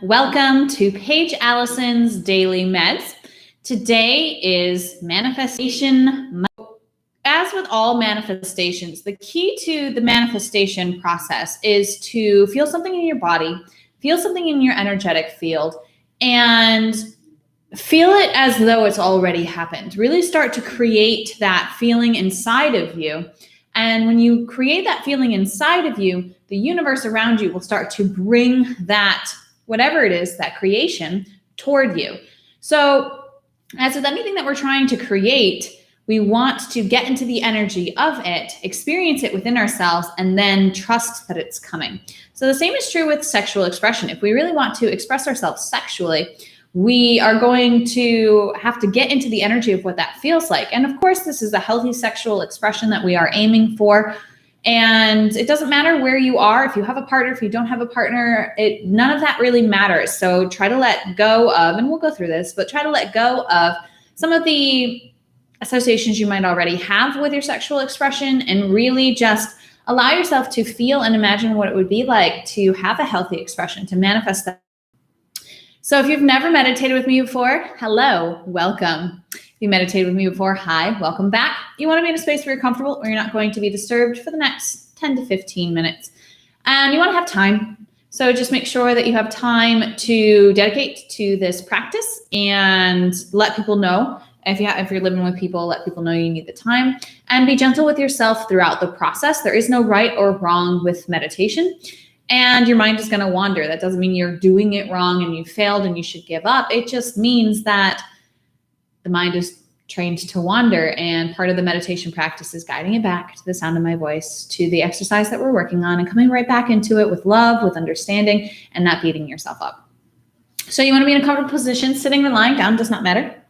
Welcome to Paige Allison's Daily Meds. Today is manifestation. As with all manifestations, the key to the manifestation process is to feel something in your body, feel something in your energetic field, and feel it as though it's already happened. Really start to create that feeling inside of you. And when you create that feeling inside of you, the universe around you will start to bring that, whatever it is, that creation toward you. So as with anything that we're trying to create, we want to get into the energy of it, experience it within ourselves, and then trust that it's coming. So the same is true with sexual expression. If we really want to express ourselves sexually, we are going to have to get into the energy of what that feels like. And of course, this is a healthy sexual expression that we are aiming for. And it doesn't matter where you are, if you have a partner, if you don't have a partner, none of that really matters. So try to let go of, and we'll go through this, but try to let go of some of the associations you might already have with your sexual expression and really just allow yourself to feel and imagine what it would be like to have a healthy expression, to manifest that. So if you've never meditated with me before, hello, welcome. If you meditated with me before, hi, welcome back. You want to be in a space where you're comfortable, where you're not going to be disturbed for the next 10 to 15 minutes. And you want to have time. So just make sure that you have time to dedicate to this practice and let people know. If you're living with people, let people know you need the time, and be gentle with yourself throughout the process. There is no right or wrong with meditation. And your mind is going to wander. That doesn't mean you're doing it wrong and you failed and you should give up. It just means that the mind is trained to wander, and part of the meditation practice is guiding it back to the sound of my voice, to the exercise that we're working on, and coming right back into it with love, with understanding, and not beating yourself up. So you want to be in a comfortable position. Sitting or lying down does not matter.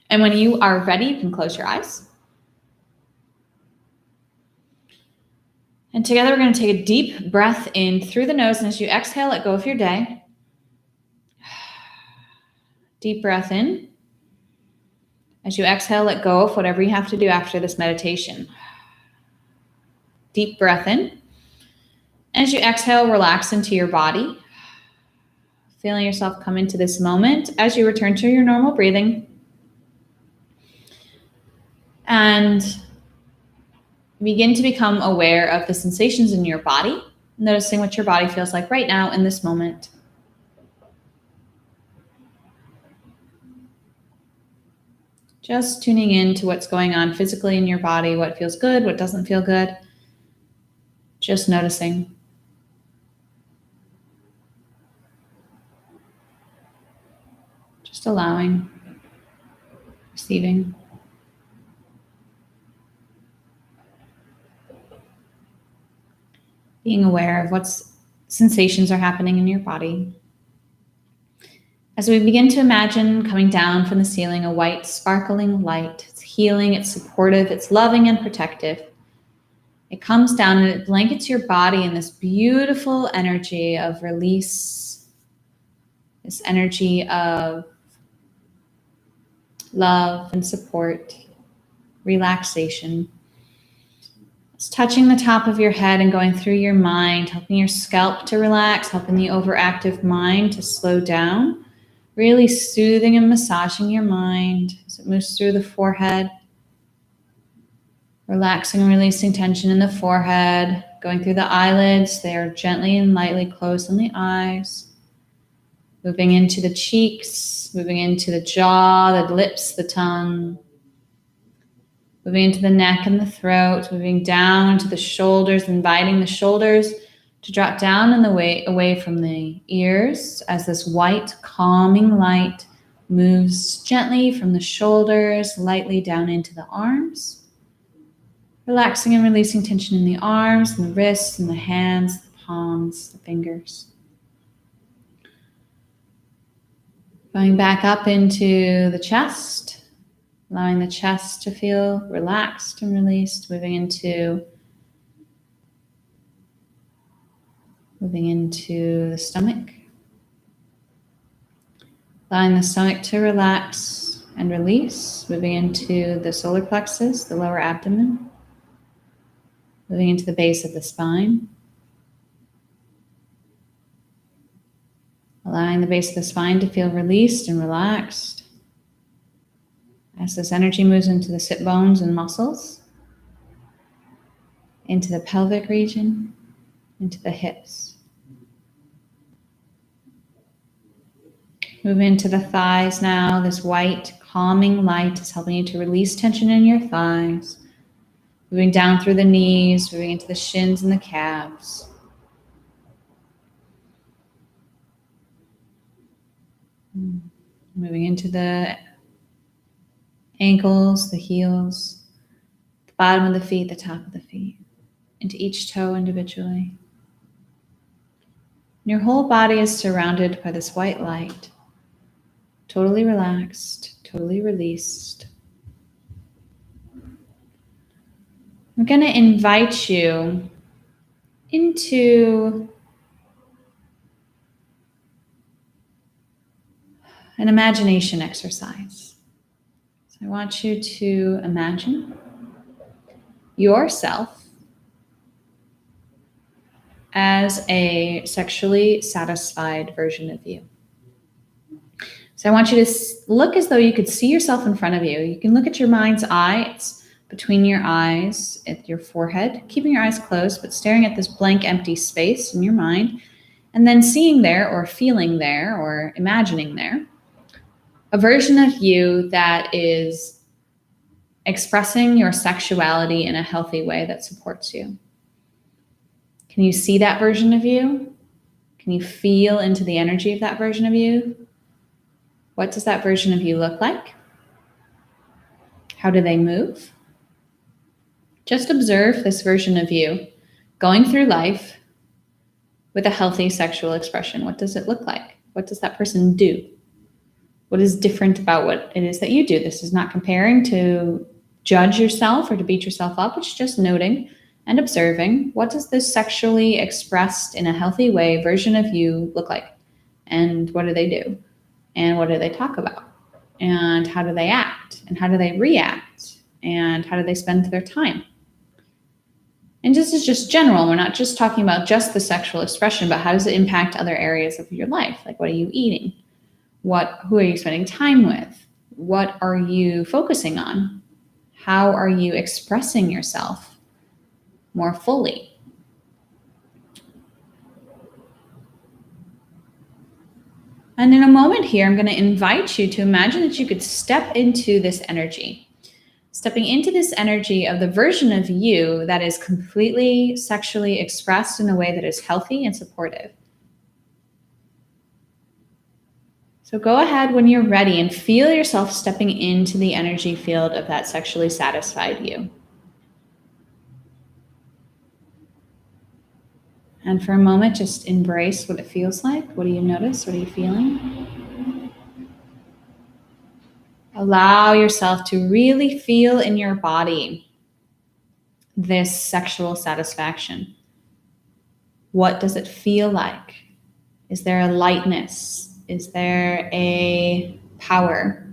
And when you are ready, you can close your eyes. And together we're going to take a deep breath in through the nose, and as you exhale, let go of your day. Deep breath in. As you exhale, let go of whatever you have to do after this meditation. Deep breath in. As you exhale, relax into your body, feeling yourself come into this moment as you return to your normal breathing. And begin to become aware of the sensations in your body, noticing what your body feels like right now in this moment. Just tuning in to what's going on physically in your body, what feels good, what doesn't feel good. Just noticing. Just allowing, receiving. Being aware of what sensations are happening in your body. As we begin to imagine coming down from the ceiling a white, sparkling light, it's healing, it's supportive, it's loving and protective. It comes down and it blankets your body in this beautiful energy of release, this energy of love and support, relaxation. It's touching the top of your head and going through your mind, helping your scalp to relax, helping the overactive mind to slow down. Really soothing and massaging your mind as it moves through the forehead. Relaxing and releasing tension in the forehead. Going through the eyelids. They are gently and lightly closed on the eyes. Moving into the cheeks. Moving into the jaw, the lips, the tongue. Moving into the neck and the throat. Moving down to the shoulders, inviting the shoulders to drop down and away from the ears as this white, calming light moves gently from the shoulders, lightly down into the arms. Relaxing and releasing tension in the arms and the wrists and the hands, the palms, the fingers. Going back up into the chest, allowing the chest to feel relaxed and released, moving into the stomach. Allowing the stomach to relax and release, moving into the solar plexus, the lower abdomen. Moving into the base of the spine. allowing the base of the spine to feel released and relaxed as this energy moves into the sit bones and muscles, into the pelvic region, into the hips. Move into the thighs now. This white, calming light is helping you to release tension in your thighs. Moving down through the knees, moving into the shins and the calves. Moving into the ankles, the heels, the bottom of the feet, the top of the feet, into each toe individually. Your whole body is surrounded by this white light, totally relaxed, totally released. I'm going to invite you into an imagination exercise. So I want you to imagine yourself as a sexually satisfied version of you. So I want you to look as though you could see yourself in front of you. You can look at your mind's eye. It's between your eyes, at your forehead, keeping your eyes closed, but staring at this blank, empty space in your mind, and then seeing there or feeling there or imagining there a version of you that is expressing your sexuality in a healthy way that supports you. Can you see that version of you? Can you feel into the energy of that version of you? What does that version of you look like? How do they move? Just observe this version of you going through life with a healthy sexual expression. What does it look like? What does that person do? What is different about what it is that you do? This is not comparing to judge yourself or to beat yourself up. It's just noting and observing, what does this sexually expressed in a healthy way version of you look like? And what do they do? And what do they talk about? And how do they act? And how do they react? And how do they spend their time? And this is just general. We're not just talking about just the sexual expression, but how does it impact other areas of your life? Like, what are you eating? Who are you spending time with? What are you focusing on? How are you expressing yourself more fully? And in a moment here, I'm going to invite you to imagine that you could step into this energy. Stepping into this energy of the version of you that is completely sexually expressed in a way that is healthy and supportive. So go ahead when you're ready and feel yourself stepping into the energy field of that sexually satisfied you. And for a moment, just embrace what it feels like. What do you notice? What are you feeling? Allow yourself to really feel in your body this sexual satisfaction. What does it feel like? Is there a lightness? Is there a power?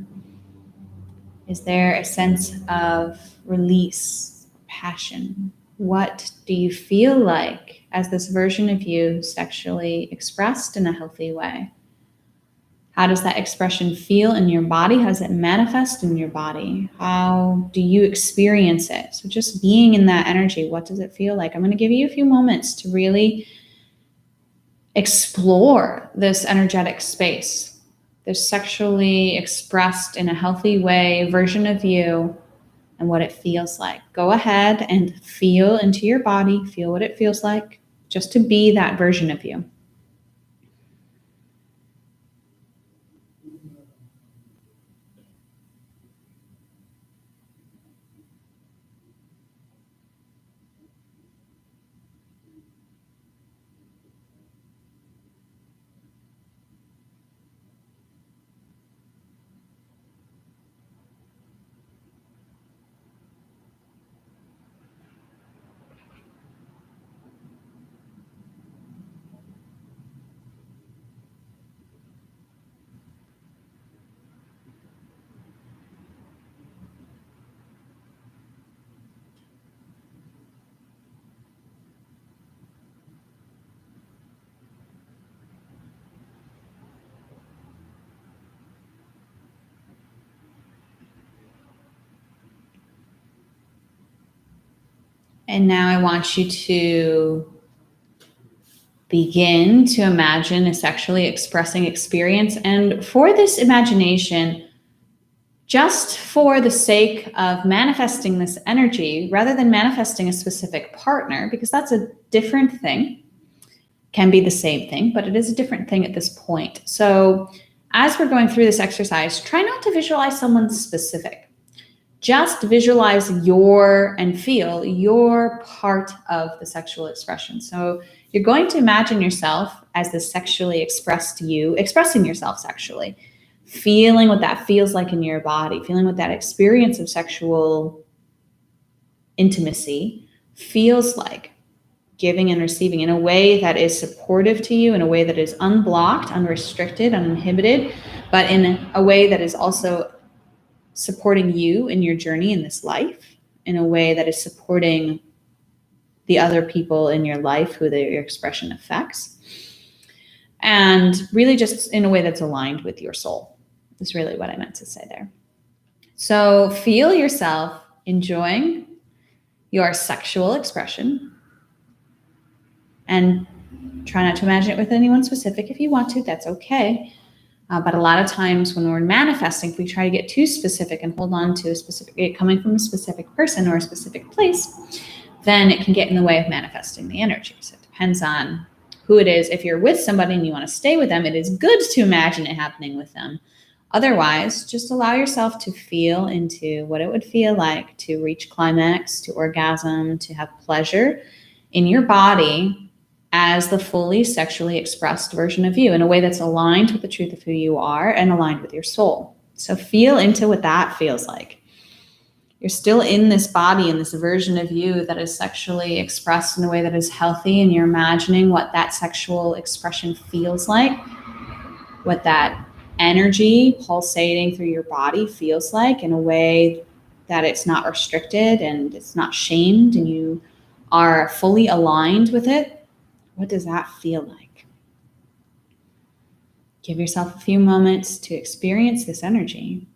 Is there a sense of release, passion? What do you feel like as this version of you sexually expressed in a healthy way? How does that expression feel in your body? How does it manifest in your body? How do you experience it? So just being in that energy, what does it feel like? I'm going to give you a few moments to really explore this energetic space, this sexually expressed in a healthy way version of you and what it feels like. Go ahead and feel into your body, feel what it feels like just to be that version of you. And now I want you to begin to imagine a sexually expressing experience. And for this imagination, just for the sake of manifesting this energy, rather than manifesting a specific partner, because that's a different thing, can be the same thing, but it is a different thing at this point. So as we're going through this exercise, try not to visualize someone specific. Just visualize and feel your part of the sexual expression. So you're going to imagine yourself as the sexually expressed you, expressing yourself sexually, feeling what that feels like in your body, feeling what that experience of sexual intimacy feels like, giving and receiving in a way that is supportive to you, in a way that is unblocked, unrestricted, uninhibited, but in a way that is also supporting you in your journey in this life, in a way that is supporting the other people in your life who your expression affects, and really just in a way that's aligned with your soul, is really what I meant to say there. So feel yourself enjoying your sexual expression, and try not to imagine it with anyone specific. If you want to, that's okay. But a lot of times when we're manifesting, if we try to get too specific and hold on to it coming from a specific person or a specific place, then it can get in the way of manifesting the energy. So it depends on who it is. If you're with somebody and you want to stay with them, it is good to imagine it happening with them. Otherwise, just allow yourself to feel into what it would feel like to reach climax, to orgasm, to have pleasure in your body as the fully sexually expressed version of you in a way that's aligned with the truth of who you are and aligned with your soul. So feel into what that feels like. You're still in this body, in this version of you that is sexually expressed in a way that is healthy, and you're imagining what that sexual expression feels like, what that energy pulsating through your body feels like in a way that it's not restricted and it's not shamed, and you are fully aligned with it. What does that feel like? Give yourself a few moments to experience this energy.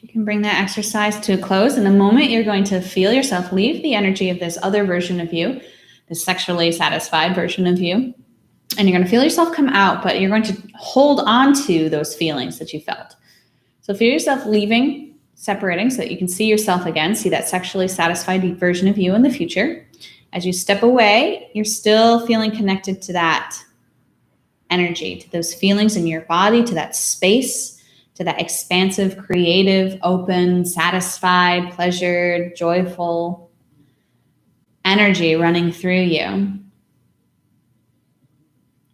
You can bring that exercise to a close. In a moment, you're going to feel yourself leave the energy of this other version of you, this sexually satisfied version of you. And you're going to feel yourself come out, but you're going to hold on to those feelings that you felt. So feel yourself leaving, separating, so that you can see yourself again, see that sexually satisfied version of you in the future. As you step away, you're still feeling connected to that energy, to those feelings in your body, to that space, to that expansive, creative, open, satisfied, pleasured, joyful energy running through you.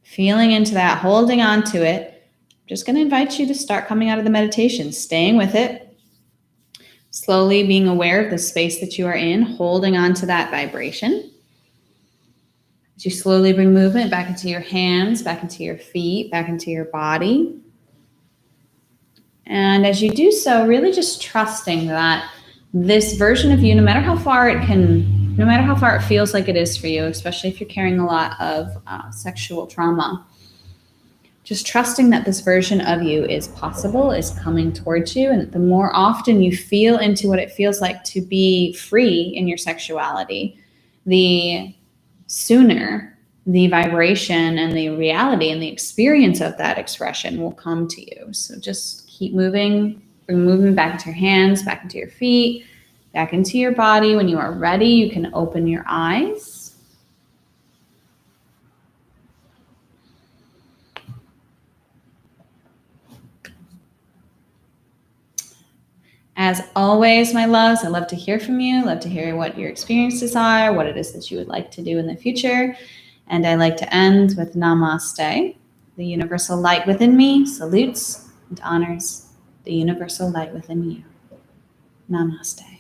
Feeling into that, holding on to it. I'm just going to invite you to start coming out of the meditation, staying with it, slowly being aware of the space that you are in, holding on to that vibration. As you slowly bring movement back into your hands, back into your feet, back into your body. And as you do so, really just trusting that this version of you, no matter how far it feels like it is for you, especially if you're carrying a lot of sexual trauma, just trusting that this version of you is possible, is coming towards you. And the more often you feel into what it feels like to be free in your sexuality, the sooner the vibration and the reality and the experience of that expression will come to you. So just keep moving, bring movement back into your hands, back into your feet, back into your body. When you are ready, you can open your eyes. As always, my loves, I love to hear from you. I love to hear what your experiences are, what it is that you would like to do in the future. And I like to end with namaste. The universal light within me salutes and honors the universal light within you. Namaste.